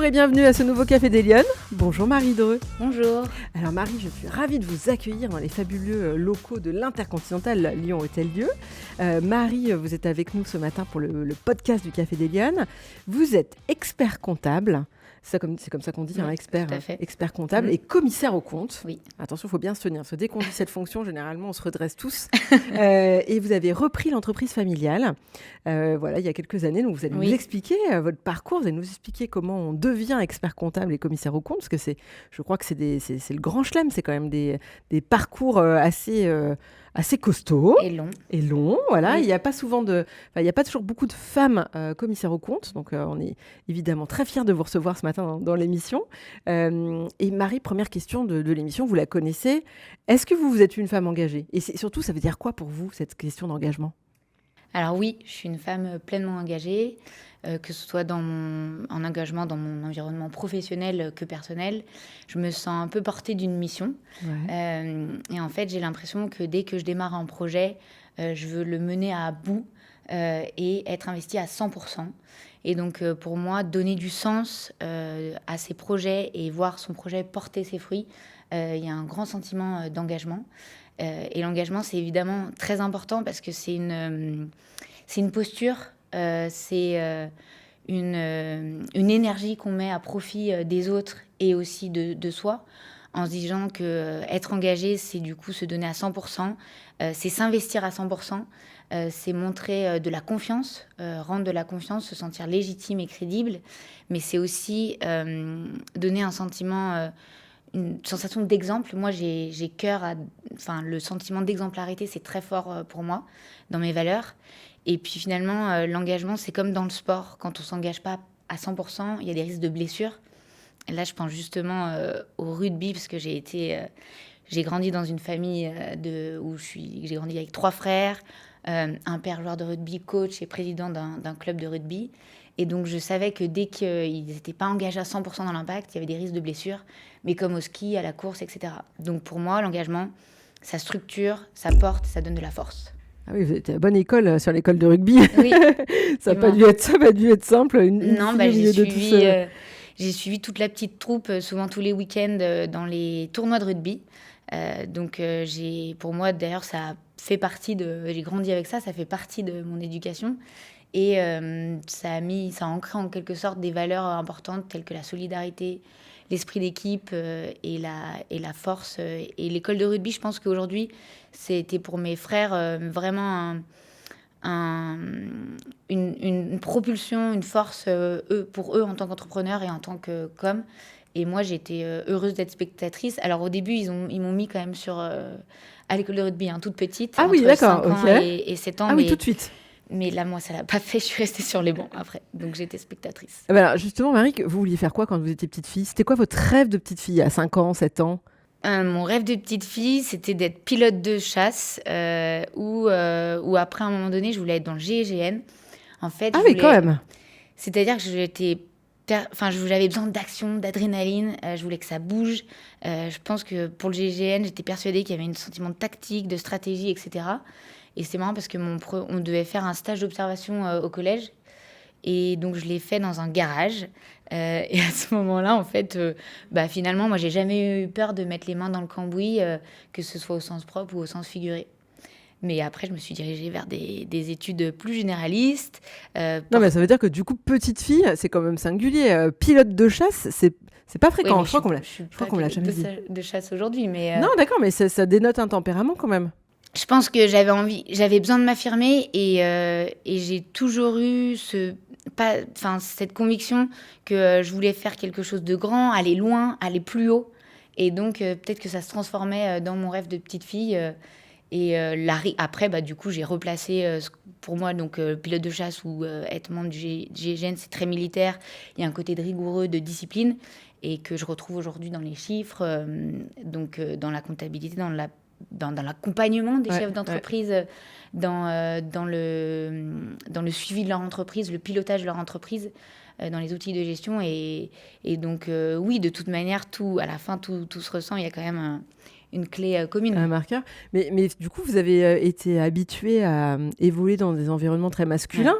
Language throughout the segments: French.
et bienvenue à ce nouveau Café des Lyonnes. Bonjour Marie Dreux. Bonjour. Alors Marie, je suis ravie de vous accueillir dans les fabuleux locaux de l'Intercontinental Lyon-Hôtel-Dieu. Marie, vous êtes avec nous ce matin pour le podcast du Café des Lyonnes. Vous êtes expert comptable. C'est comme ça qu'on dit, Oui, expert comptable et commissaire aux comptes. Oui. Attention, il faut bien se tenir, parce que dès qu'on dit cette fonction, généralement, on se redresse tous. Et vous avez repris l'entreprise familiale, il y a quelques années. Donc, vous allez nous expliquer votre parcours, vous allez nous expliquer comment on devient expert comptable et commissaire aux comptes, parce que je crois que c'est le grand chelem, c'est quand même des parcours assez costauds. Et long, voilà. Oui. Il n'y a pas toujours beaucoup de femmes commissaires aux comptes, donc on est évidemment très fiers de vous recevoir ce matin dans l'émission. Et Marie, première question de l'émission, vous la connaissez. Est-ce que vous êtes une femme engagée ? Et surtout, ça veut dire quoi pour vous, cette question d'engagement ? Alors oui, je suis une femme pleinement engagée, que ce soit en engagement dans mon environnement professionnel que personnel. Je me sens un peu portée d'une mission. Ouais. Et en fait, j'ai l'impression que dès que je démarre un projet, je veux le mener à bout et être investie à 100%. Et donc, pour moi, donner du sens à ses projets et voir son projet porter ses fruits, il y a un grand sentiment d'engagement. Et l'engagement, c'est évidemment très important parce que c'est une posture, c'est une énergie qu'on met à profit des autres et aussi de soi, en se disant qu'être engagé, c'est du coup se donner à 100%, c'est s'investir à 100%, c'est montrer de la confiance, rendre de la confiance, se sentir légitime et crédible, mais c'est aussi donner un sentiment... une sensation d'exemple. Moi, j'ai le sentiment d'exemplarité, c'est très fort pour moi, dans mes valeurs. Et puis finalement, l'engagement, c'est comme dans le sport. Quand on ne s'engage pas à 100%, il y a des risques de blessures. Et là, je pense justement au rugby, parce que j'ai grandi dans une famille j'ai grandi avec 3 frères, un père joueur de rugby, coach et président d'un club de rugby. Et donc, je savais que dès qu'ils n'étaient pas engagés à 100% dans l'impact, il y avait des risques de blessures, mais comme au ski, à la course, etc. Donc, pour moi, l'engagement, ça structure, ça porte, ça donne de la force. Ah oui, vous êtes à la bonne école, sur l'école de rugby. Oui. Ça n'a pas dû être simple. J'ai suivi toute la petite troupe, souvent tous les week-ends, dans les tournois de rugby. Pour moi, d'ailleurs, j'ai grandi avec ça, ça fait partie de mon éducation. Et ça a ancré en quelque sorte des valeurs importantes telles que la solidarité, l'esprit d'équipe et la force. Et l'école de rugby, je pense qu'aujourd'hui, c'était pour mes frères vraiment une propulsion, une force pour eux en tant qu'entrepreneurs et en tant que com. Et moi, j'étais heureuse d'être spectatrice. Alors au début, ils m'ont mis quand même à l'école de rugby, toute petite. Ah oui, d'accord. 5 ans et 7 ans. Ah oui, tout de suite. Mais là, moi, ça l'a pas fait. Je suis restée sur les bancs après. Donc, j'étais spectatrice. Alors, justement, Marie, vous vouliez faire quoi quand vous étiez petite fille ? C'était quoi votre rêve de petite fille à 5 ans, 7 ans ? Mon rêve de petite fille, c'était d'être pilote de chasse ou après, à un moment donné, je voulais être dans le GIGN. En fait, quand même. C'est-à-dire que j'avais besoin d'action, d'adrénaline. Je voulais que ça bouge. Je pense que pour le GIGN, j'étais persuadée qu'il y avait un sentiment de tactique, de stratégie, etc. Et c'est marrant parce que on devait faire un stage d'observation au collège. Et donc, je l'ai fait dans un garage. Et à ce moment-là, en fait, finalement, moi, j'ai jamais eu peur de mettre les mains dans le cambouis, que ce soit au sens propre ou au sens figuré. Mais après, je me suis dirigée vers des études plus généralistes. Non, mais ça veut dire que du coup, petite fille, c'est quand même singulier. Pilote de chasse, c'est pas fréquent. Oui, je crois qu'on me l'a jamais dit. De chasse aujourd'hui, mais... Non, d'accord, mais ça dénote un tempérament quand même. Je pense que j'avais besoin de m'affirmer et j'ai toujours eu cette conviction que je voulais faire quelque chose de grand, aller loin, aller plus haut. Et donc, peut-être que ça se transformait dans mon rêve de petite fille. Après, du coup, j'ai replacé, pour moi, donc pilote de chasse ou être membre du GIGN, c'est très militaire. Il y a un côté de rigoureux, de discipline, et que je retrouve aujourd'hui dans les chiffres, dans la comptabilité, dans l'accompagnement des chefs d'entreprise, dans le suivi de leur entreprise, le pilotage de leur entreprise, dans les outils de gestion. Et donc, oui, de toute manière, à la fin, tout se ressent. Il y a quand même une clé commune. Un marqueur. Mais du coup, vous avez été habituée à évoluer dans des environnements très masculins.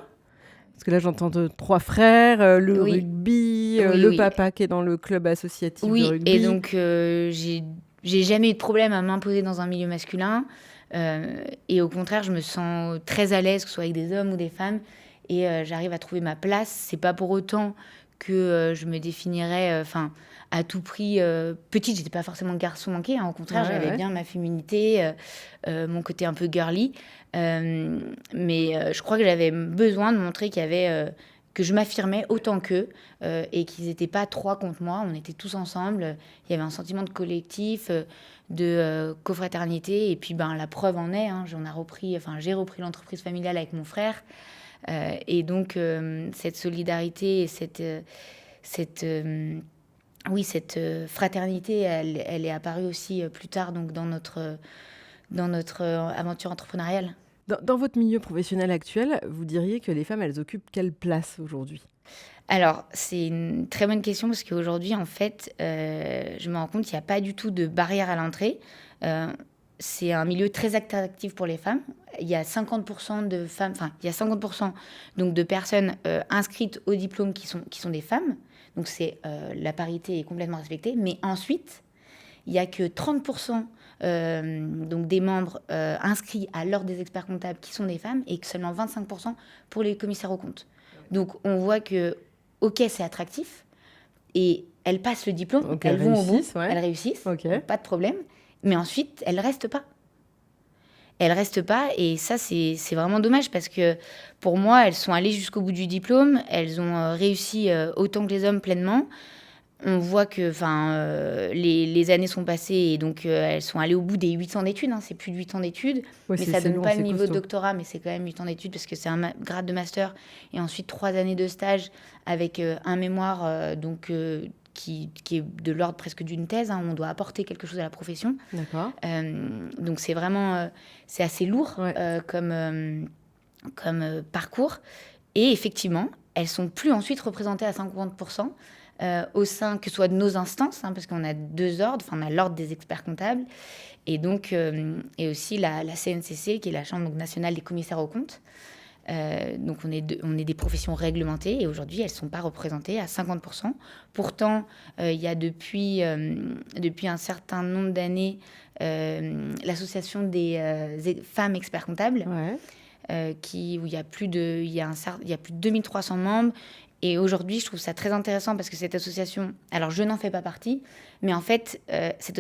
Parce que là, j'entends 3 frères, le Oui. rugby, Oui, le oui. papa qui est dans le club associatif de Oui, rugby. et donc j'ai jamais eu de problème à m'imposer dans un milieu masculin. Et au contraire, je me sens très à l'aise, que ce soit avec des hommes ou des femmes, et j'arrive à trouver ma place. C'est pas pour autant que je me définirais, à tout prix. Petite, j'étais pas forcément garçon manqué, hein. Au contraire, j'avais bien ma féminité, mon côté un peu girly. Mais je crois que j'avais besoin de montrer qu'il y avait que je m'affirmais autant qu'eux, et qu'ils n'étaient pas 3 contre moi. On était tous ensemble. Il y avait un sentiment de collectif, de cofraternité. Et puis, la preuve en est, hein, j'ai repris l'entreprise familiale avec mon frère. Et donc, cette solidarité et cette fraternité, elle est apparue aussi plus tard, donc dans notre aventure entrepreneuriale. Dans votre milieu professionnel actuel, vous diriez que les femmes, elles occupent quelle place aujourd'hui ? Alors, c'est une très bonne question parce qu'aujourd'hui, en fait, je me rends compte qu'il n'y a pas du tout de barrière à l'entrée. C'est un milieu très attractif pour les femmes. Il y a 50% de femmes, il y a 50% donc de personnes inscrites au diplôme qui sont des femmes. Donc, la parité est complètement respectée. Mais ensuite, il n'y a que 30% donc des membres inscrits à l'ordre des experts comptables qui sont des femmes et que seulement 25% pour les commissaires aux comptes. Donc, on voit que, ok, c'est attractif et elles passent le diplôme, donc elles vont au bout, elles réussissent, okay. Pas de problème. Mais ensuite, elles ne restent pas. Elles restent pas et ça, c'est vraiment dommage parce que pour moi, elles sont allées jusqu'au bout du diplôme, elles ont réussi autant que les hommes pleinement. On voit que les années sont passées et donc elles sont allées au bout des 8 ans d'études. Hein, c'est plus de 8 ans d'études, mais ça ne donne pas le niveau de doctorat, mais c'est quand même 8 ans d'études parce que c'est un grade de master et ensuite 3 années de stage avec un mémoire qui est de l'ordre presque d'une thèse. Hein, on doit apporter quelque chose à la profession. D'accord. Donc c'est vraiment c'est assez lourd comme parcours. Et effectivement, elles sont plus ensuite représentées à 50%. Au sein, que ce soit de nos instances, hein, parce qu'on a 2 ordres, on a l'ordre des experts comptables, et donc et aussi la CNCC, qui est la Chambre nationale des commissaires aux comptes. Donc on est des professions réglementées, et aujourd'hui, elles ne sont pas représentées à 50%. Pourtant, il y a depuis un certain nombre d'années l'association des femmes experts comptables, où il y a plus de 2300 membres. Et aujourd'hui, je trouve ça très intéressant parce que cette association, alors je n'en fais pas partie, mais en fait, cette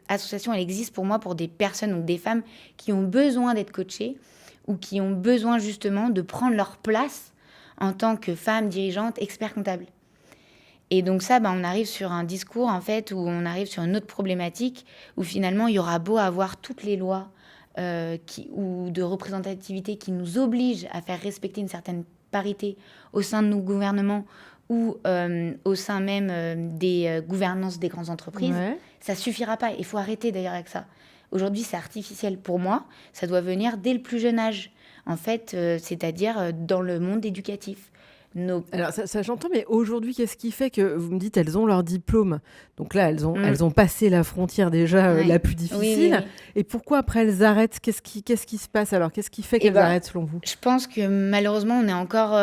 association, elle existe pour moi pour des personnes, donc des femmes qui ont besoin d'être coachées ou qui ont besoin justement de prendre leur place en tant que femmes dirigeantes, experts comptables. Et donc ça, on arrive sur un discours, en fait, où on arrive sur une autre problématique, où finalement, il y aura beau avoir toutes les lois ou de représentativité qui nous obligent à faire respecter une certaine parité au sein de nos gouvernements ou au sein même des gouvernances des grandes entreprises, ça suffira pas. Il faut arrêter d'ailleurs avec ça. Aujourd'hui, c'est artificiel. Pour moi, ça doit venir dès le plus jeune âge, en fait, c'est-à-dire dans le monde éducatif. Alors ça j'entends, mais aujourd'hui, qu'est-ce qui fait que vous me dites elles ont leur diplôme, donc là elles ont passé la frontière déjà la plus difficile, oui. Et pourquoi après elles arrêtent? Qu'est-ce qui se passe alors? Qu'est-ce qui fait qu'elles arrêtent selon vous? Je pense que malheureusement on est encore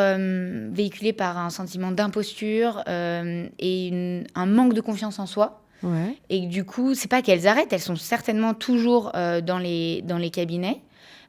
véhiculé par un sentiment d'imposture et un manque de confiance en soi. Ouais. Et du coup, c'est pas qu'elles arrêtent, elles sont certainement toujours dans les cabinets.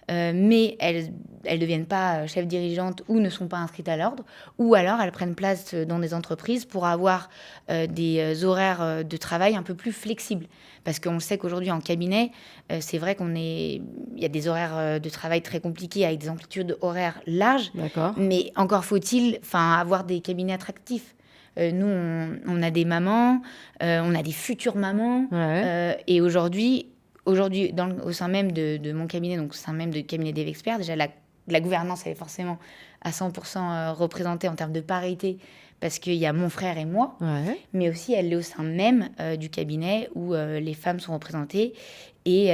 Mais elles ne deviennent pas chefs dirigeantes ou ne sont pas inscrites à l'ordre, ou alors elles prennent place dans des entreprises pour avoir des horaires de travail un peu plus flexibles. Parce qu'on sait qu'aujourd'hui, en cabinet, c'est vrai il y a des horaires de travail très compliqués avec des amplitudes horaires larges. D'accord. Mais encore faut-il avoir des cabinets attractifs. Nous, on a des mamans, on a des futures mamans, et aujourd'hui, au sein même de mon cabinet, donc au sein même de cabinet des experts, déjà la gouvernance, elle est forcément à 100% représentée en termes de parité, parce qu'il y a mon frère et moi, mais aussi elle est au sein même du cabinet où les femmes sont représentées, et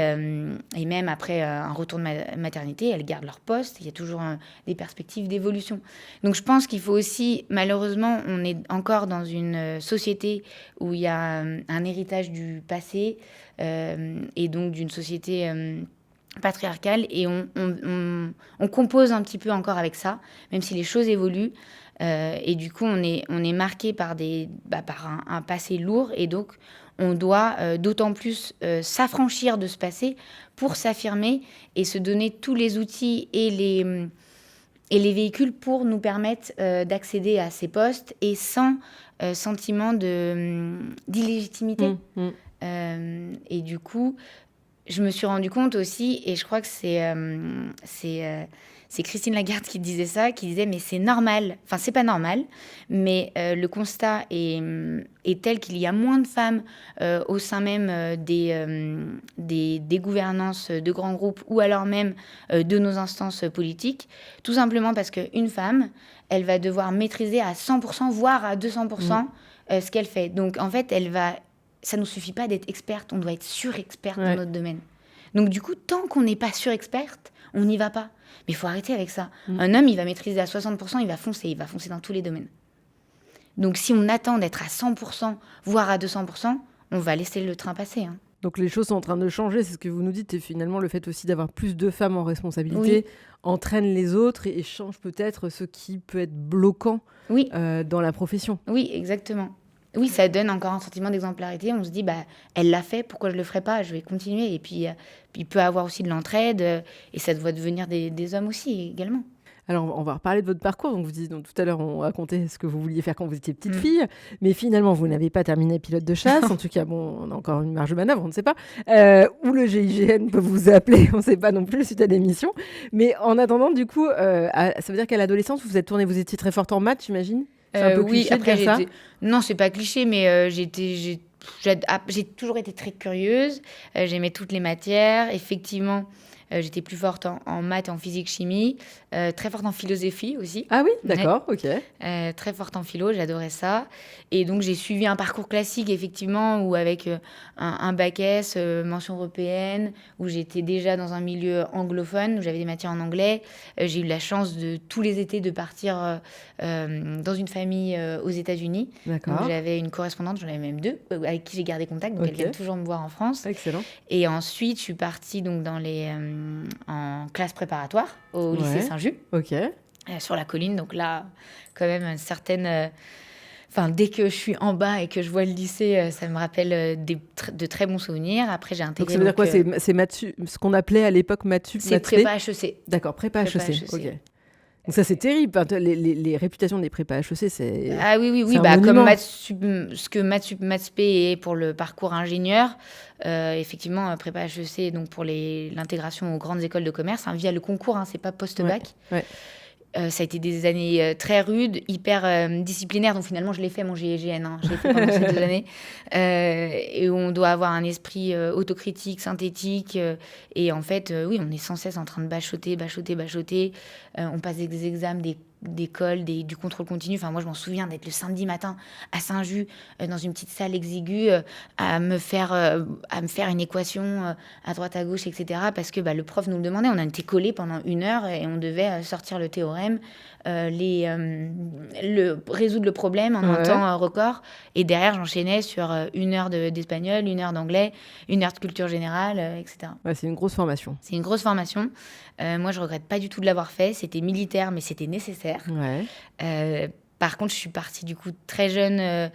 même après un retour de maternité, elles gardent leur poste, il y a toujours des perspectives d'évolution. Donc je pense qu'il faut aussi, malheureusement, on est encore dans une société où il y a un héritage du passé, et donc d'une société patriarcale, et on compose un petit peu encore avec ça, même si les choses évoluent. Et du coup, on est marqué par un passé lourd, et donc on doit d'autant plus s'affranchir de ce passé pour s'affirmer et se donner tous les outils et les véhicules pour nous permettre d'accéder à ces postes, et sans sentiment d'illégitimité. Et du coup, je me suis rendu compte aussi, et je crois que c'est Christine Lagarde qui disait ça, qui disait mais c'est normal, enfin c'est pas normal, mais le constat est tel qu'il y a moins de femmes au sein même des gouvernances de grands groupes, ou alors même de nos instances politiques, tout simplement parce qu'une femme, elle va devoir maîtriser à 100%, voire à 200% ce qu'elle fait. Donc en fait, ça ne nous suffit pas d'être experte, on doit être surexperte dans notre domaine. Donc du coup, tant qu'on n'est pas surexperte, on n'y va pas. Mais il faut arrêter avec ça. Un homme, il va maîtriser à 60%, il va foncer dans tous les domaines. Donc si on attend d'être à 100%, voire à 200%, on va laisser le train passer. Donc les choses sont en train de changer, c'est ce que vous nous dites, et finalement le fait aussi d'avoir plus de femmes en responsabilité entraîne les autres et change peut-être ce qui peut être bloquant dans la profession. Oui, exactement. Oui, ça donne encore un sentiment d'exemplarité. On se dit, elle l'a fait, pourquoi je ne le ferais pas? Je vais continuer. Et puis, il peut y avoir aussi de l'entraide, et ça doit devenir des hommes aussi également. Alors, on va reparler de votre parcours. Donc, vous disiez, tout à l'heure, on racontait ce que vous vouliez faire quand vous étiez petite fille. Mais finalement, vous n'avez pas terminé pilote de chasse. En tout cas, on a encore une marge de manœuvre, on ne sait pas. Ou le GIGN peut vous appeler, on ne sait pas non plus suite à l'émission. Mais en attendant, du coup, ça veut dire qu'à l'adolescence, vous étiez très forte en maths, j'imagine? C'est un peu cliché de dire ça. Non, c'est pas cliché, mais j'ai toujours été très curieuse. J'aimais toutes les matières. Effectivement, j'étais plus forte en maths et en physique, chimie. Très forte en philosophie aussi. Ah oui, d'accord, ok. Très forte en philo, j'adorais ça. Et donc, j'ai suivi un parcours classique, effectivement, où avec un bac S, mention européenne, où j'étais déjà dans un milieu anglophone, où j'avais des matières en anglais. J'ai eu la chance de tous les étés de partir dans une famille aux États-Unis. D'accord. Donc, j'avais une correspondante, j'en avais même deux, avec qui j'ai gardé contact. Donc, elle vient toujours me voir en France. Excellent. Et ensuite, je suis partie donc, en classe préparatoire au lycée Saint-Just. Ok. Sur la colline, donc là, quand même, une certaine... dès que je suis en bas et que je vois le lycée, ça me rappelle de très bons souvenirs. Après, j'ai intégré... Donc, ça veut dire quoi? C'est ce qu'on appelait à l'époque maths sup, c'est prépa HEC. D'accord, prépa HEC. Ok. Donc ça, c'est terrible. Les réputations des prépa HEC, c'est... Ah oui. Comme ce que maths sup, maths spé est pour le parcours ingénieur, effectivement, prépa HEC, donc pour l'intégration aux grandes écoles de commerce, via le concours, c'est pas post-bac. Ouais. Ça a été des années très rudes, hyper disciplinaires. Donc finalement, je l'ai fait, mon GIGN. Je l'ai fait pendant ces 2 années. Et où on doit avoir un esprit autocritique, synthétique. Et en fait, oui, on est sans cesse en train de bachoter. On passe des examens, d'école, du contrôle continu. Moi, je m'en souviens d'être le samedi matin à Saint-Just, dans une petite salle exiguë, à me faire une équation à droite, à gauche, etc. Parce que le prof nous le demandait. On a été collés pendant 1 heure et on devait sortir le théorème, résoudre le problème en un temps record. Et derrière, j'enchaînais sur 1 heure d'espagnol, 1 heure d'anglais, 1 heure de culture générale, etc. Ouais, c'est une grosse formation. C'est une grosse formation. Moi, je regrette pas du tout de l'avoir fait. C'était militaire, mais c'était nécessaire. Ouais. Par contre, je suis partie du coup très jeune,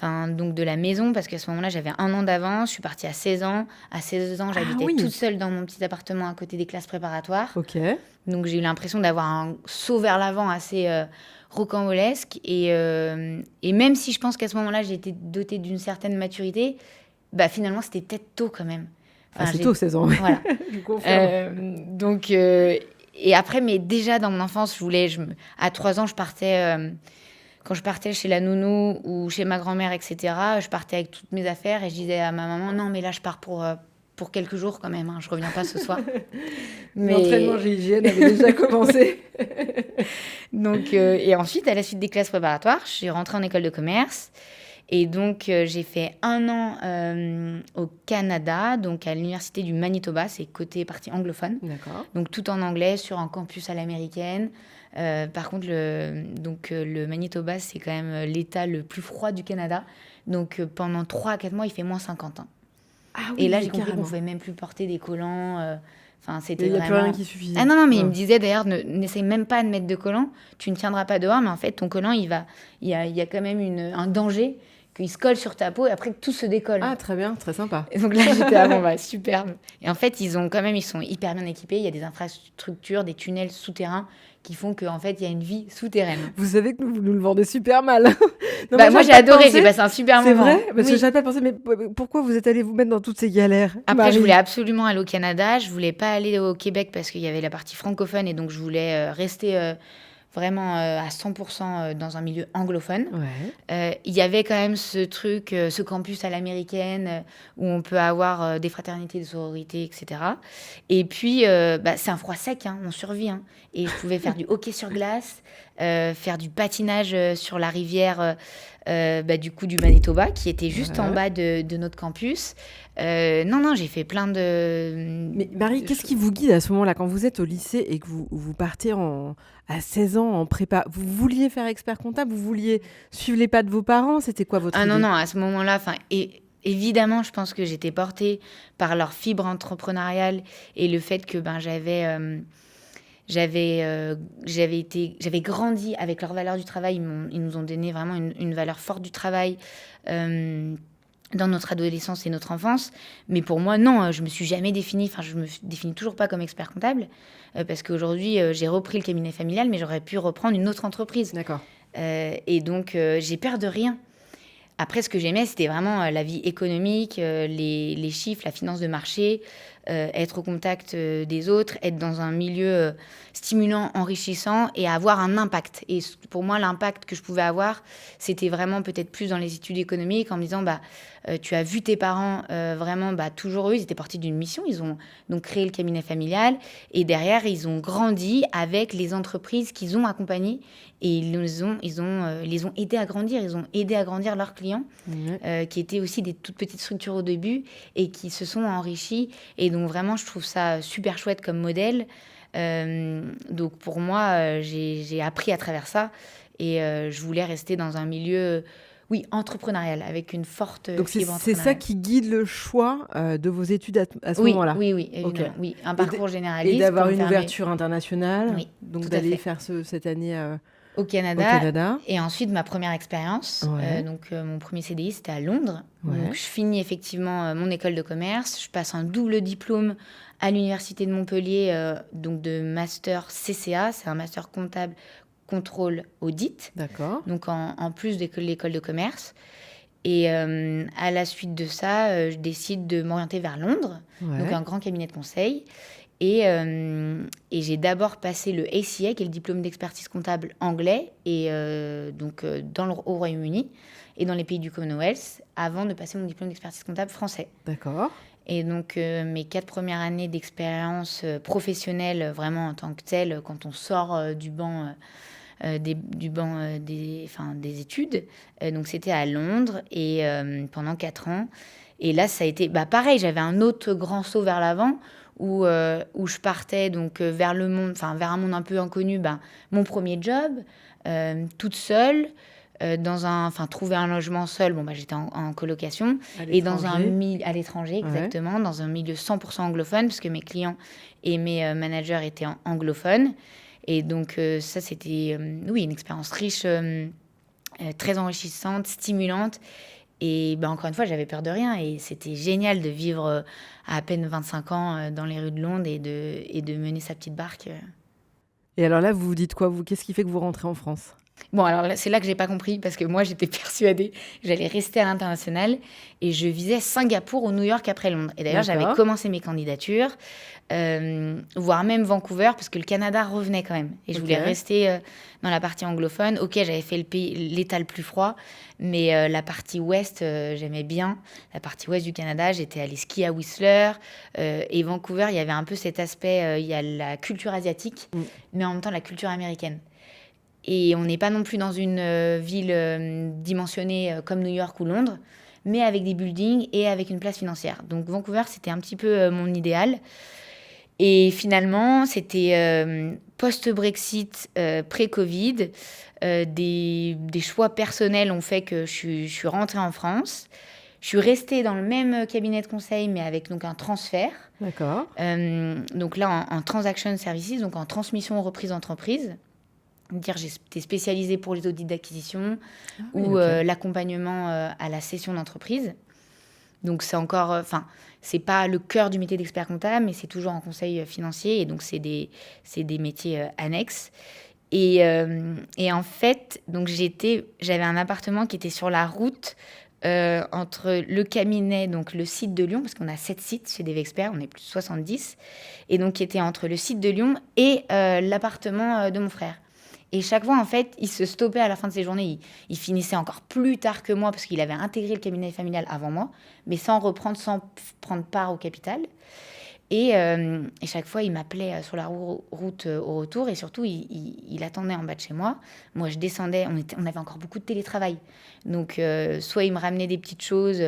donc de la maison, parce qu'à ce moment-là, j'avais 1 an d'avance. Je suis partie à 16 ans. À 16 ans, j'habitais toute seule dans mon petit appartement à côté des classes préparatoires. Ok. Donc, j'ai eu l'impression d'avoir un saut vers l'avant assez rocambolesque. Et même si je pense qu'à ce moment-là, j'étais dotée d'une certaine maturité, finalement, c'était peut-être tôt quand même. C'est tôt, 16 ans. Voilà. Je confirme. Donc, et après, mais déjà dans mon enfance, à 3 ans, je partais, quand je partais chez la nounou ou chez ma grand-mère, etc., je partais avec toutes mes affaires et je disais à ma maman, non, mais là, je pars pour quelques jours quand même, je reviens pas ce soir. Mais... L'entraînement GIGN avait déjà commencé. Donc, et ensuite, à la suite des classes préparatoires, je suis rentrée en école de commerce. Et donc, j'ai fait 1 an au Canada, donc à l'université du Manitoba, c'est côté partie anglophone. D'accord. Donc, tout en anglais, sur un campus à l'américaine. Par contre, le Manitoba, c'est quand même l'État le plus froid du Canada. Donc, pendant 3 à 4 mois, il fait moins 50. Ah oui, et là, j'ai compris qu'on ne pouvait même plus porter des collants. Enfin, c'était Il n'y a vraiment... plus rien qui suffisait. Ah non, mais il me disait d'ailleurs, n'essaye même pas de mettre de collant, tu ne tiendras pas dehors, mais en fait, ton collant, il y a quand même un danger qu'il se colle sur ta peau et après que tout se décolle. Ah, très bien, très sympa. Et donc là, j'étais bon, superbe. Et en fait, ils sont hyper bien équipés. Il y a des infrastructures, des tunnels souterrains qui font qu'en fait, il y a une vie souterraine. Vous savez que vous nous le vendez super mal. Non, moi, j'ai adoré, j'ai passé un super moment. C'est vrai, parce que j'avais pas pensé, mais pourquoi vous êtes allé vous mettre dans toutes ces galères, Après, Marie? Je voulais absolument aller au Canada. Je voulais pas aller au Québec parce qu'il y avait la partie francophone et donc je voulais rester vraiment à 100% dans un milieu anglophone. Ouais. Il y avait quand même ce truc, ce campus à l'américaine où on peut avoir des fraternités, des sororités, etc. Et puis, c'est un froid sec, on survit. Et je pouvais faire du hockey sur glace, faire du patinage sur la rivière du coup du Manitoba, qui était juste en bas de notre campus. Non, j'ai fait plein de... Mais Marie, qu'est-ce qui vous guide à ce moment-là, quand vous êtes au lycée et que vous partez à 16 ans en prépa? Vous vouliez faire expert comptable? Vous vouliez suivre les pas de vos parents? C'était quoi votre idée? Non, à ce moment-là, évidemment, je pense que j'étais portée par leur fibre entrepreneuriale et le fait que j'avais grandi avec leur valeur du travail. Ils nous ont donné vraiment une valeur forte du travail dans notre adolescence et notre enfance. Mais pour moi, non, je me suis jamais définie, je me définis toujours pas comme expert comptable, parce qu'aujourd'hui, j'ai repris le cabinet familial, mais j'aurais pu reprendre une autre entreprise. D'accord. Et donc, j'ai peur de rien. Après, ce que j'aimais, c'était vraiment la vie économique, les chiffres, la finance de marché, être au contact des autres, être dans un milieu stimulant, enrichissant et avoir un impact. Et pour moi, l'impact que je pouvais avoir, c'était vraiment peut-être plus dans les études économiques, en me disant, tu as vu tes parents vraiment, toujours eux, ils étaient partis d'une mission, ils ont donc créé le cabinet familial et derrière, ils ont grandi avec les entreprises qu'ils ont accompagnées et ils les ont aidés à grandir, ils ont aidé à grandir leurs clients, qui étaient aussi des toutes petites structures au début et qui se sont enrichis. Et donc vraiment, je trouve ça super chouette comme modèle. Donc pour moi, j'ai appris à travers ça et je voulais rester dans un milieu... Oui, entrepreneurial, avec une forte donc fibre c'est ça qui guide le choix de vos études à ce moment-là? Oui, évidemment. Okay. Oui, un parcours généraliste. Et d'avoir une ouverture internationale. Oui, donc d'aller faire cette année au Canada. Et ensuite, ma première expérience. Mon premier CDI, c'était à Londres. Donc je finis effectivement mon école de commerce. Je passe un double diplôme à l'université de Montpellier, donc de master CCA. C'est un master comptable contrôle audit. D'accord. Donc en plus de l'école de commerce. Et à la suite de ça, je décide de m'orienter vers Londres, donc un grand cabinet de conseil. Et j'ai d'abord passé le ACA, qui est le diplôme d'expertise comptable anglais, et au Royaume-Uni et dans les pays du Commonwealth, avant de passer mon diplôme d'expertise comptable français. D'accord. Et donc, mes 4 premières années d'expérience professionnelle, vraiment en tant que telle, quand on sort du banc des études. Donc, c'était à Londres et pendant 4 ans. Et là, ça a été pareil. J'avais un autre grand saut vers l'avant où je partais donc vers un monde un peu inconnu. Mon premier job, toute seule. Trouver un logement seul, j'étais en colocation et à l'étranger, exactement, dans un milieu 100% anglophone, parce que mes clients et mes managers étaient anglophones. Et donc ça, c'était une expérience riche, très enrichissante, stimulante. Et encore une fois, j'avais peur de rien et c'était génial de vivre à peine 25 ans dans les rues de Londres et de mener sa petite barque. Et alors là, vous vous dites quoi, qu'est-ce qui fait que vous rentrez en France ? Bon, alors là, c'est là que j'ai pas compris, parce que moi, j'étais persuadée que j'allais rester à l'international et je visais Singapour ou New York après Londres. Et d'ailleurs, j'avais commencé mes candidatures, voire même Vancouver, parce que le Canada revenait quand même. Et je voulais rester dans la partie anglophone. Ok, j'avais fait l'État le plus froid, mais la partie ouest, j'aimais bien. La partie ouest du Canada, j'étais allée skier à Whistler. Et Vancouver, il y avait un peu cet aspect, il y a la culture asiatique, mais en même temps la culture américaine. Et on n'est pas non plus dans une ville dimensionnée comme New York ou Londres, mais avec des buildings et avec une place financière. Donc Vancouver, c'était un petit peu mon idéal. Et finalement, c'était post-Brexit, pré-Covid. Des choix personnels ont fait que je suis rentrée en France. Je suis restée dans le même cabinet de conseil, mais avec donc un transfert. D'accord. Donc là, en transaction services, donc en transmission reprise d'entreprise. Dire j'étais spécialisée pour les audits d'acquisition ou l'accompagnement à la cession d'entreprise. Donc c'est encore, c'est pas le cœur du métier d'expert comptable, mais c'est toujours en conseil financier et donc c'est des métiers annexes. Et en fait, donc j'avais un appartement qui était sur la route entre le cabinet, donc le site de Lyon, parce qu'on a 7 sites chez DV Expert, on est plus de 70, et donc qui était entre le site de Lyon et l'appartement de mon frère. Et chaque fois, en fait, il se stoppait à la fin de ses journées. Il finissait encore plus tard que moi parce qu'il avait intégré le cabinet familial avant moi, mais sans prendre part au capital. Et chaque fois, il m'appelait sur la route au retour et surtout, il attendait en bas de chez moi. Moi, je descendais, on avait encore beaucoup de télétravail. Donc, soit il me ramenait des petites choses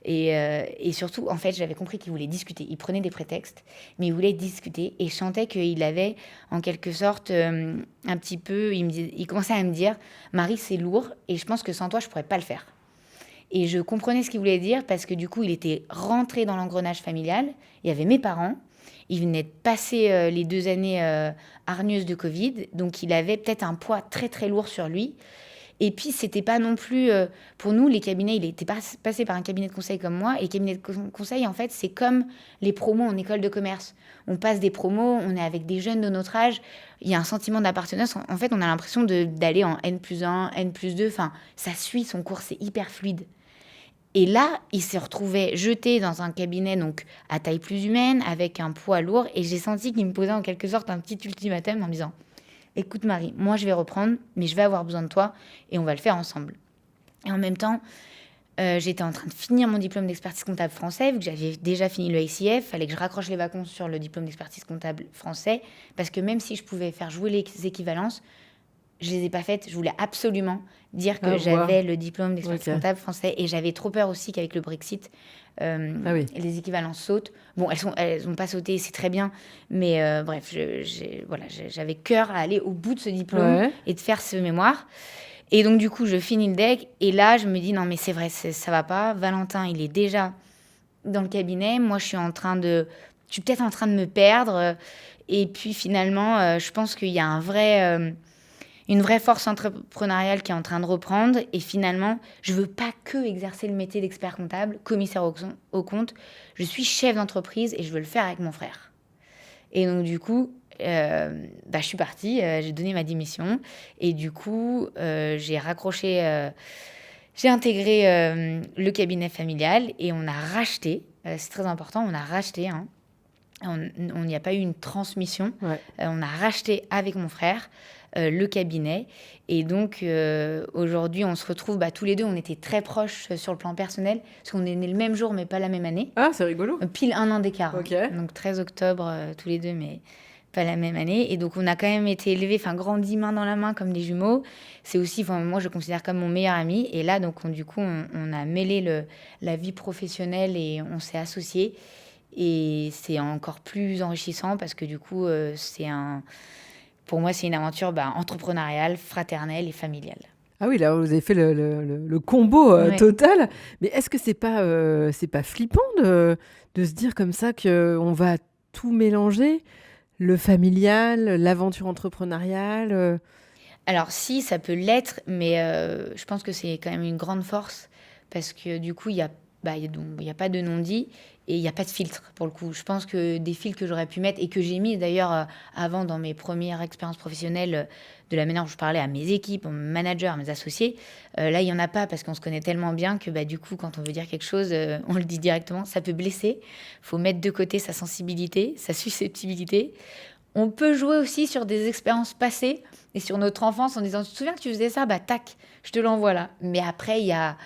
et surtout, en fait, j'avais compris qu'il voulait discuter. Il prenait des prétextes, mais il voulait discuter et je sentais qu'il avait, en quelque sorte, un petit peu... Il commençait à me dire « Marie, c'est lourd et je pense que sans toi, je ne pourrais pas le faire ». Et je comprenais ce qu'il voulait dire parce que du coup, il était rentré dans l'engrenage familial. Il y avait mes parents. Il venait de passer les 2 années hargneuses de Covid. Donc, il avait peut-être un poids très, très lourd sur lui. Et puis, c'était pas non plus... pour nous, les cabinets, il était passé par un cabinet de conseil comme moi. Et cabinet de conseil, en fait, c'est comme les promos en école de commerce. On passe des promos, on est avec des jeunes de notre âge. Il y a un sentiment d'appartenance. En fait, on a l'impression d'aller en N+1, N+2. Enfin, ça suit son cours, c'est hyper fluide. Et là, il s'est retrouvé jeté dans un cabinet donc à taille plus humaine, avec un poids lourd. Et j'ai senti qu'il me posait en quelque sorte un petit ultimatum en me disant « Écoute Marie, moi je vais reprendre, mais je vais avoir besoin de toi et on va le faire ensemble. » Et en même temps, j'étais en train de finir mon diplôme d'expertise comptable français, vu que j'avais déjà fini le ICF. Il fallait que je raccroche les wagons sur le diplôme d'expertise comptable français, parce que même si je pouvais faire jouer les équivalences, je les ai pas faites. Je voulais absolument dire que j'avais le diplôme d'expertise comptable français et j'avais trop peur aussi qu'avec le Brexit, les équivalences sautent. Bon, elles ont pas sauté, c'est très bien, mais bref, j'avais cœur à aller au bout de ce diplôme et de faire ce mémoire. Et donc du coup, je finis le deck et là, je me dis non mais c'est vrai, ça va pas. Valentin, il est déjà dans le cabinet. Moi, je suis peut-être en train de me perdre. Et puis finalement, je pense qu'il y a une vraie force entrepreneuriale qui est en train de reprendre. Et finalement, je ne veux pas que exercer le métier d'expert comptable, commissaire au compte. Je suis chef d'entreprise et je veux le faire avec mon frère. Et donc, du coup, je suis partie, j'ai donné ma démission. Et du coup, j'ai intégré le cabinet familial et on a racheté. C'est très important, on a racheté. On n'y a pas eu une transmission. On a racheté avec mon frère le cabinet. Et donc, aujourd'hui, on se retrouve tous les deux. On était très proches sur le plan personnel, parce qu'on est nés le même jour, mais pas la même année. Ah, c'est rigolo. Pile 1 an d'écart. Donc, 13 octobre, tous les deux, mais pas la même année. Et donc, on a quand même été élevés, grandis main dans la main comme des jumeaux. C'est aussi, moi, je le considère comme mon meilleur ami. Et là, donc, on a mêlé la vie professionnelle et on s'est associés. Et c'est encore plus enrichissant parce que du coup, pour moi, c'est une aventure entrepreneuriale, fraternelle et familiale. Ah oui, là, vous avez fait le combo total. Mais est-ce que c'est pas flippant de se dire comme ça qu'on va tout mélanger, le familial, l'aventure entrepreneuriale Alors si, ça peut l'être, mais je pense que c'est quand même une grande force parce que du coup, il y a pas de non-dit et il n'y a pas de filtre pour le coup. Je pense que des filtres que j'aurais pu mettre et que j'ai mis d'ailleurs avant dans mes premières expériences professionnelles, de la manière dont je parlais à mes équipes, à mes managers, à mes associés, là il n'y en a pas parce qu'on se connaît tellement bien que du coup quand on veut dire quelque chose, on le dit directement. Ça peut blesser, il faut mettre de côté sa sensibilité, sa susceptibilité. On peut jouer aussi sur des expériences passées et sur notre enfance en disant « Tu te souviens que tu faisais ça ? Tac, je te l'envoie là ». Mais après, il y a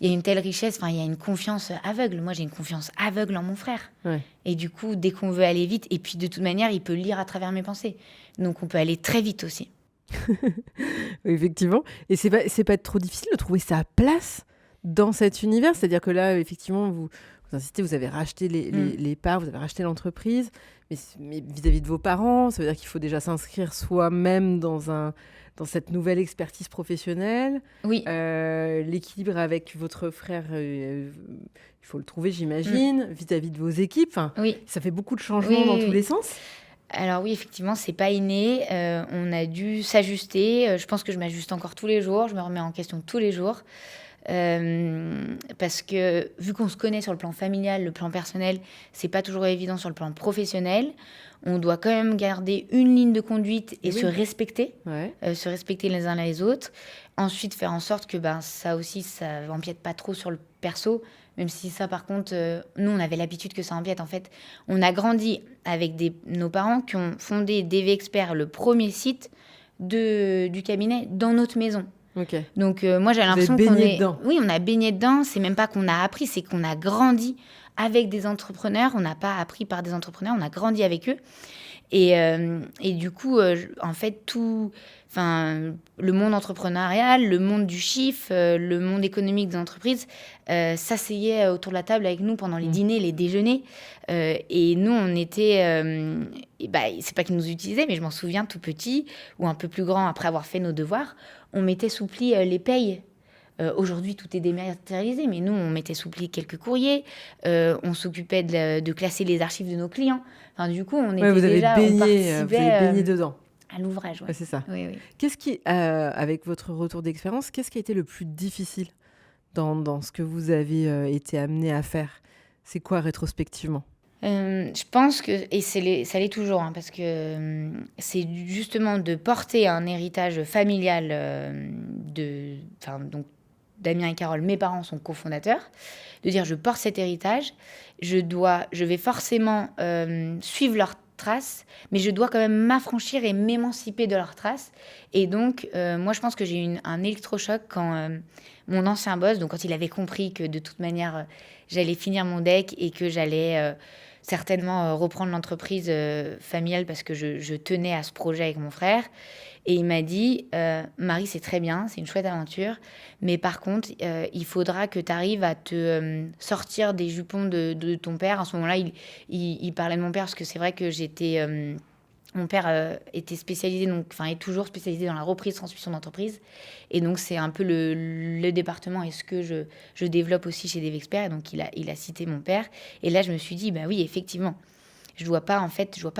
une telle richesse, il y a une confiance aveugle. Moi, j'ai une confiance aveugle en mon frère. Et du coup, dès qu'on veut aller vite, et puis de toute manière, il peut lire à travers mes pensées. Donc, on peut aller très vite aussi. Effectivement. Et c'est pas trop difficile de trouver sa place dans cet univers. C'est-à-dire que là, effectivement, vous vous insistez, vous avez racheté les parts, vous avez racheté l'entreprise, mais vis-à-vis de vos parents, ça veut dire qu'il faut déjà s'inscrire soi-même dans cette nouvelle expertise professionnelle. Oui. L'équilibre avec votre frère, il faut le trouver, j'imagine, vis-à-vis de vos équipes. Enfin, oui. Ça fait beaucoup de changements dans tous les sens. Alors oui, effectivement, c'est pas inné. On a dû s'ajuster. Je pense que je m'ajuste encore tous les jours. Je me remets en question tous les jours. Parce que vu qu'on se connaît sur le plan familial, le plan personnel, c'est pas toujours évident sur le plan professionnel. On doit quand même garder une ligne de conduite et se respecter, se respecter les uns les autres. Ensuite, faire en sorte que ça aussi, ça empiète pas trop sur le perso, même si ça, par contre, nous, on avait l'habitude que ça empiète. En fait, on a grandi avec nos parents qui ont fondé DV Expert, le premier site du cabinet, dans notre maison. Okay. Donc, moi, j'ai l'impression qu'on est... dedans. Oui, on a baigné dedans. C'est même pas qu'on a appris, c'est qu'on a grandi avec des entrepreneurs. On n'a pas appris par des entrepreneurs, on a grandi avec eux. Et du coup, en fait, le monde entrepreneurial, le monde du chiffre, le monde économique des entreprises s'asseyait autour de la table avec nous pendant les dîners, les déjeuners. Et nous, on était... c'est pas qu'ils nous utilisaient, mais je m'en souviens tout petit ou un peu plus grand après avoir fait nos devoirs. On mettait sous pli les payes. Aujourd'hui, tout est dématérialisé, mais nous, on mettait sous pli quelques courriers. On s'occupait de classer les archives de nos clients. Enfin, du coup, on était vous avez déjà... vous avez baigné dedans. À l'ouvrage, c'est ça. Oui. Qu'est-ce qui, avec votre retour d'expérience, qu'est-ce qui a été le plus difficile dans ce que vous avez été amené à faire? C'est quoi rétrospectivement? Je pense que, et ça l'est toujours, parce que c'est justement de porter un héritage familial donc Damien et Carole, mes parents sont cofondateurs, de dire je porte cet héritage, je vais forcément suivre leurs traces, mais je dois quand même m'affranchir et m'émanciper de leurs traces. Et donc, moi, je pense que j'ai eu un électrochoc quand mon ancien boss, donc quand il avait compris que de toute manière, j'allais finir mon deck et que j'allais certainement reprendre l'entreprise familiale parce que je tenais à ce projet avec mon frère. Et il m'a dit, Marie, c'est très bien, c'est une chouette aventure, mais par contre, il faudra que tu arrives à te sortir des jupons de ton père. À ce moment-là, il parlait de mon père parce que c'est vrai que mon père était spécialisé, est toujours spécialisé dans la reprise, transmission d'entreprise. Et donc, c'est un peu le département et ce que je développe aussi chez DV Expert. Et donc, il a cité mon père. Et là, je me suis dit, oui, effectivement, je dois pas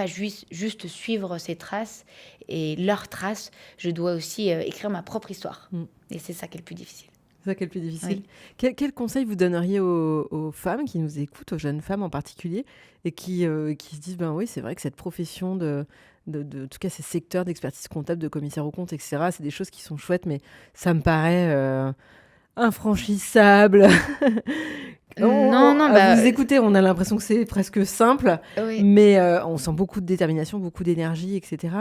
juste suivre ses traces et leurs traces. Je dois aussi écrire ma propre histoire. Et c'est ça qui est le plus difficile. C'est ça qui est le plus difficile. Oui. Quel conseil vous donneriez aux femmes qui nous écoutent, aux jeunes femmes en particulier, et qui se disent, oui, c'est vrai que cette profession de en tout cas ces secteurs d'expertise comptable, de commissaire aux comptes, etc., c'est des choses qui sont chouettes, mais ça me paraît infranchissable. Vous écoutez, on a l'impression que c'est presque simple, mais on sent beaucoup de détermination, beaucoup d'énergie, etc.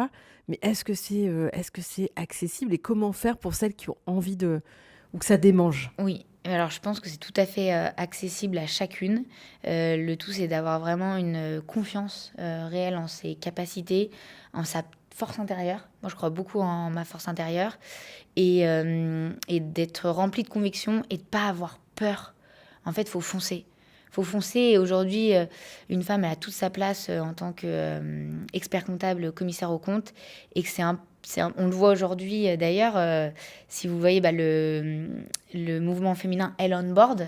Mais est-ce que c'est accessible, et comment faire pour celles qui ont envie ou que ça démange? Oui, alors je pense que c'est tout à fait accessible à chacune. Le tout, c'est d'avoir vraiment une confiance réelle en ses capacités, en sa force intérieure. Moi, je crois beaucoup en ma force intérieure. Et d'être rempli de conviction et de ne pas avoir peur. En fait, il faut foncer. Il faut foncer. Et aujourd'hui, une femme, elle a toute sa place en tant qu'expert comptable, commissaire aux comptes. Et que on le voit aujourd'hui, d'ailleurs, si vous voyez le mouvement féminin Elle on Board,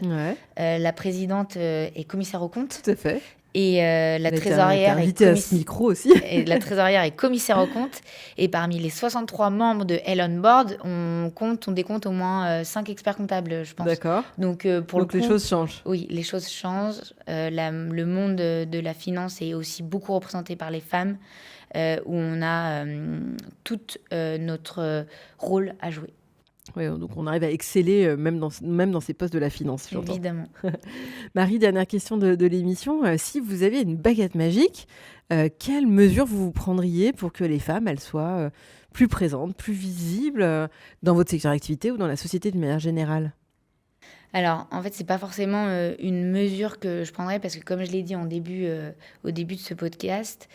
la présidente est commissaire aux comptes. Tout à fait. Et la trésorière à ce micro aussi. Et la trésorière est commissaire aux comptes. Et parmi les 63 membres de Elle on Board, on décompte au moins 5 experts comptables, je pense. D'accord. Donc les choses changent. Oui, les choses changent. Le monde de la finance est aussi beaucoup représenté par les femmes, où on a tout notre rôle à jouer. Oui, donc on arrive à exceller même dans ces postes de la finance, j'entends. Évidemment. Marie, dernière question de l'émission. Si vous aviez une baguette magique, quelles mesures vous prendriez pour que les femmes, elles soient plus présentes, plus visibles dans votre secteur d'activité ou dans la société de manière générale? Alors, en fait, c'est pas forcément une mesure que je prendrais parce que, comme je l'ai dit au début de ce podcast,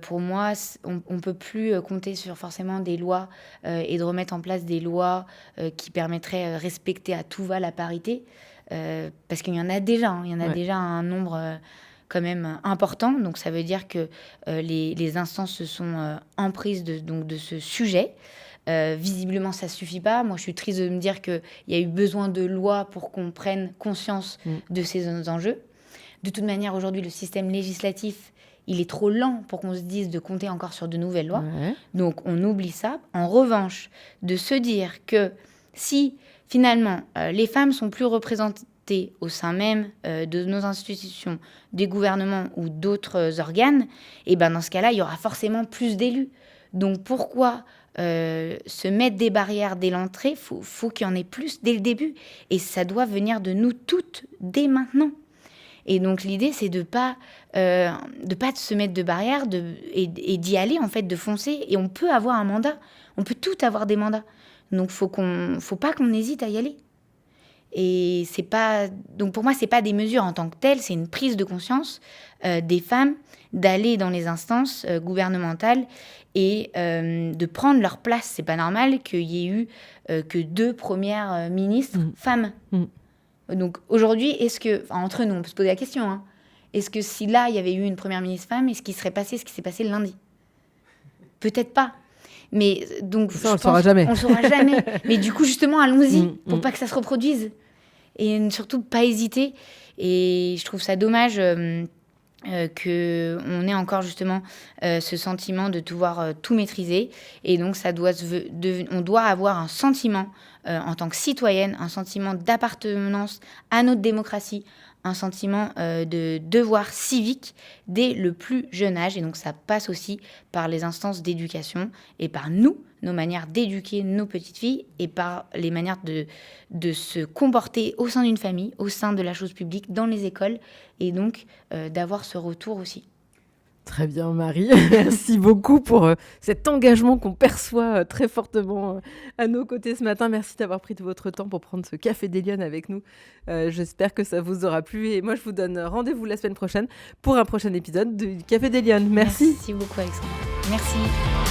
pour moi, on peut plus compter sur forcément des lois et de remettre en place des lois qui permettraient de respecter à tout va la parité. parce qu'il y en a déjà, il y en a déjà un nombre quand même important. Donc ça veut dire que les instances se sont emprises de ce sujet. Visiblement, ça ne suffit pas. Moi, je suis triste de me dire qu'il y a eu besoin de lois pour qu'on prenne conscience de ces enjeux. De toute manière, aujourd'hui, le système législatif, il est trop lent pour qu'on se dise de compter encore sur de nouvelles lois. Donc, on oublie ça. En revanche, de se dire que si, finalement, les femmes sont plus représentées au sein même de nos institutions, des gouvernements ou d'autres organes, et ben dans ce cas-là, il y aura forcément plus d'élus. Donc, pourquoi se mettre des barrières dès l'entrée? Faut qu'il y en ait plus dès le début. Et ça doit venir de nous toutes dès maintenant. Et donc, l'idée, c'est de pas se mettre de barrières et d'y aller, en fait, de foncer. Et on peut avoir un mandat. On peut tout avoir des mandats. Donc, faut pas qu'on hésite à y aller. Et donc, pour moi, c'est pas des mesures en tant que telles. C'est une prise de conscience des femmes d'aller dans les instances gouvernementales et de prendre leur place. C'est pas normal qu'il y ait eu que 2 premières ministres femmes. Donc aujourd'hui, entre nous, on peut se poser la question, hein, est-ce que si là, il y avait eu une première ministre femme, est-ce qu'il serait passé ce qui s'est passé le lundi? Peut-être pas. Mais donc, ça, on le saura jamais. On le saura jamais. Mais du coup, justement, allons-y pour pas que ça se reproduise. Et surtout, pas hésiter. Et je trouve ça dommage qu'on ait encore justement ce sentiment de devoir tout maîtriser. Et donc, on doit avoir un sentiment en tant que citoyenne, un sentiment d'appartenance à notre démocratie, un sentiment de devoir civique dès le plus jeune âge. Et donc, ça passe aussi par les instances d'éducation et par nos manières d'éduquer nos petites filles et par les manières de se comporter au sein d'une famille, au sein de la chose publique, dans les écoles, et donc d'avoir ce retour aussi. Très bien, Marie. Merci beaucoup pour cet engagement qu'on perçoit très fortement à nos côtés ce matin. Merci d'avoir pris de votre temps pour prendre ce Café des Lionnes avec nous. J'espère que ça vous aura plu. Et moi, je vous donne rendez-vous la semaine prochaine pour un prochain épisode du Café des Lionnes. Merci. Merci beaucoup, Alexandra. Merci.